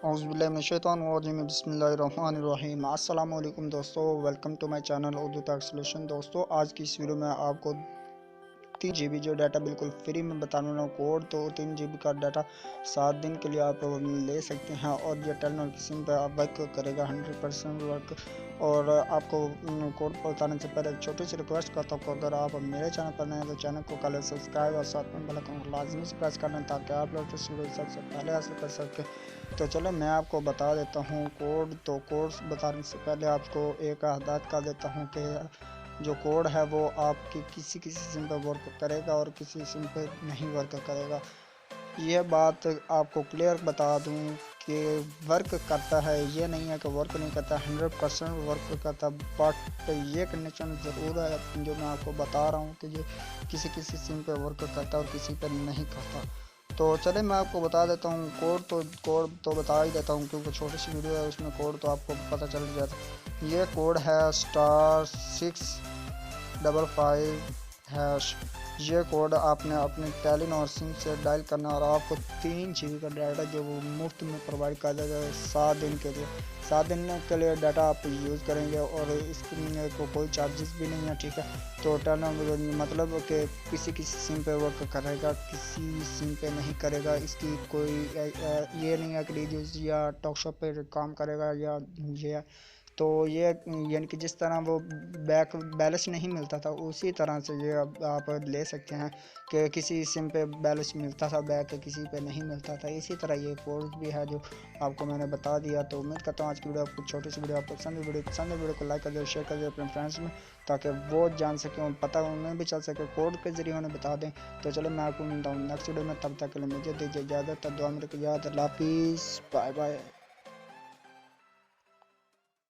औज़ुबिल्लाहि बिस्मिल्लाहिर्रहमानिर्रहीम। अस्सलाम वालेकुम दोस्तों, welcome to my channel Urdu तक सॉल्यूशन। दोस्तों, आज की इस वीडियो में आपको 3 GB जो डाटा बिल्कुल फ्री में बताने वाला हूँ कोड। तो 3 GB का डाटा 7 दिन के लिए आप ले सकते हैं और ये टेलीनॉर की सिम पर आप वर्क करेगा 100% वर्क। और आपको कोड बताने से पहले एक छोटी सी रिक्वेस्ट करता हूँ, अगर आप मेरे चैनल पर नए हैं तो चैनल को कर लें सब्सक्राइब और साथ में बेल आइकन को लाजमी से प्रेस कर लें ताकि आप लोग इस वीडियो सबसे पहले हासिल कर सकें। तो चलो मैं आपको बता देता हूँ कोड। तो कोड बताने से पहले आपको एक हिदायत कर देता हूँ कि जो कोड है वो आपकी किसी सिम पर वर्क करेगा और किसी सिम पर नहीं वर्क करेगा। यह बात आपको क्लियर बता दूं कि वर्क करता है, ये नहीं है कि वर्क नहीं करता, 100% वर्क करता। बट ये कंडीशन ज़रूर है जो मैं आपको बता रहा हूँ कि ये किसी सिम पे वर्क करता है और किसी पे नहीं करता। तो चले मैं आपको बता देता हूँ कोड तो बता ही देता हूँ क्योंकि छोटी सी वीडियो है, उसमें कोड तो आपको पता चल जाता। ये कोड है *655#। ये कोड आपने अपने टेलीनॉर सिम से डायल करना और आपको 3 GB का डाटा जो वो मुफ्त में प्रोवाइड कर देगा 7 दिन के लिए। 7 दिन के लिए डाटा आप यूज़ करेंगे और इसमें को कोई चार्जेस भी नहीं है, ठीक है। तो टेलीनॉर मतलब कि किसी सिम पे वर्क करेगा, किसी सिम पे नहीं करेगा। इसकी कोई ये नहीं है कि रिड्यूस या टॉकशॉप पे काम करेगा या ये। तो ये यानी कि जिस तरह वो बैक बैलेंस नहीं मिलता था उसी तरह से ये अब आप ले सकते हैं कि किसी सिम पे बैलेंस मिलता था बैक, किसी पे नहीं मिलता था। इसी तरह ये कोड भी है जो आपको मैंने बता दिया। तो उम्मीद करता हूँ आज की वीडियो आपको छोटी सी वीडियो आपको पसंद है वीडियो को लाइक कर दो, शेयर कर दो अपने फ्रेंड्स में ताकि वो जान सकें और पता उन्हें भी चल सके, कोड के जरिए उन्हें बता दें। तो चलो मैं आपको मिलता हूँ नेक्स्ट वीडियो में, तब तक के लिए मुझे दीजिए इजाज़त। दुआ में रखिए, याद, अल्लाह हाफिज़, बाय बाय।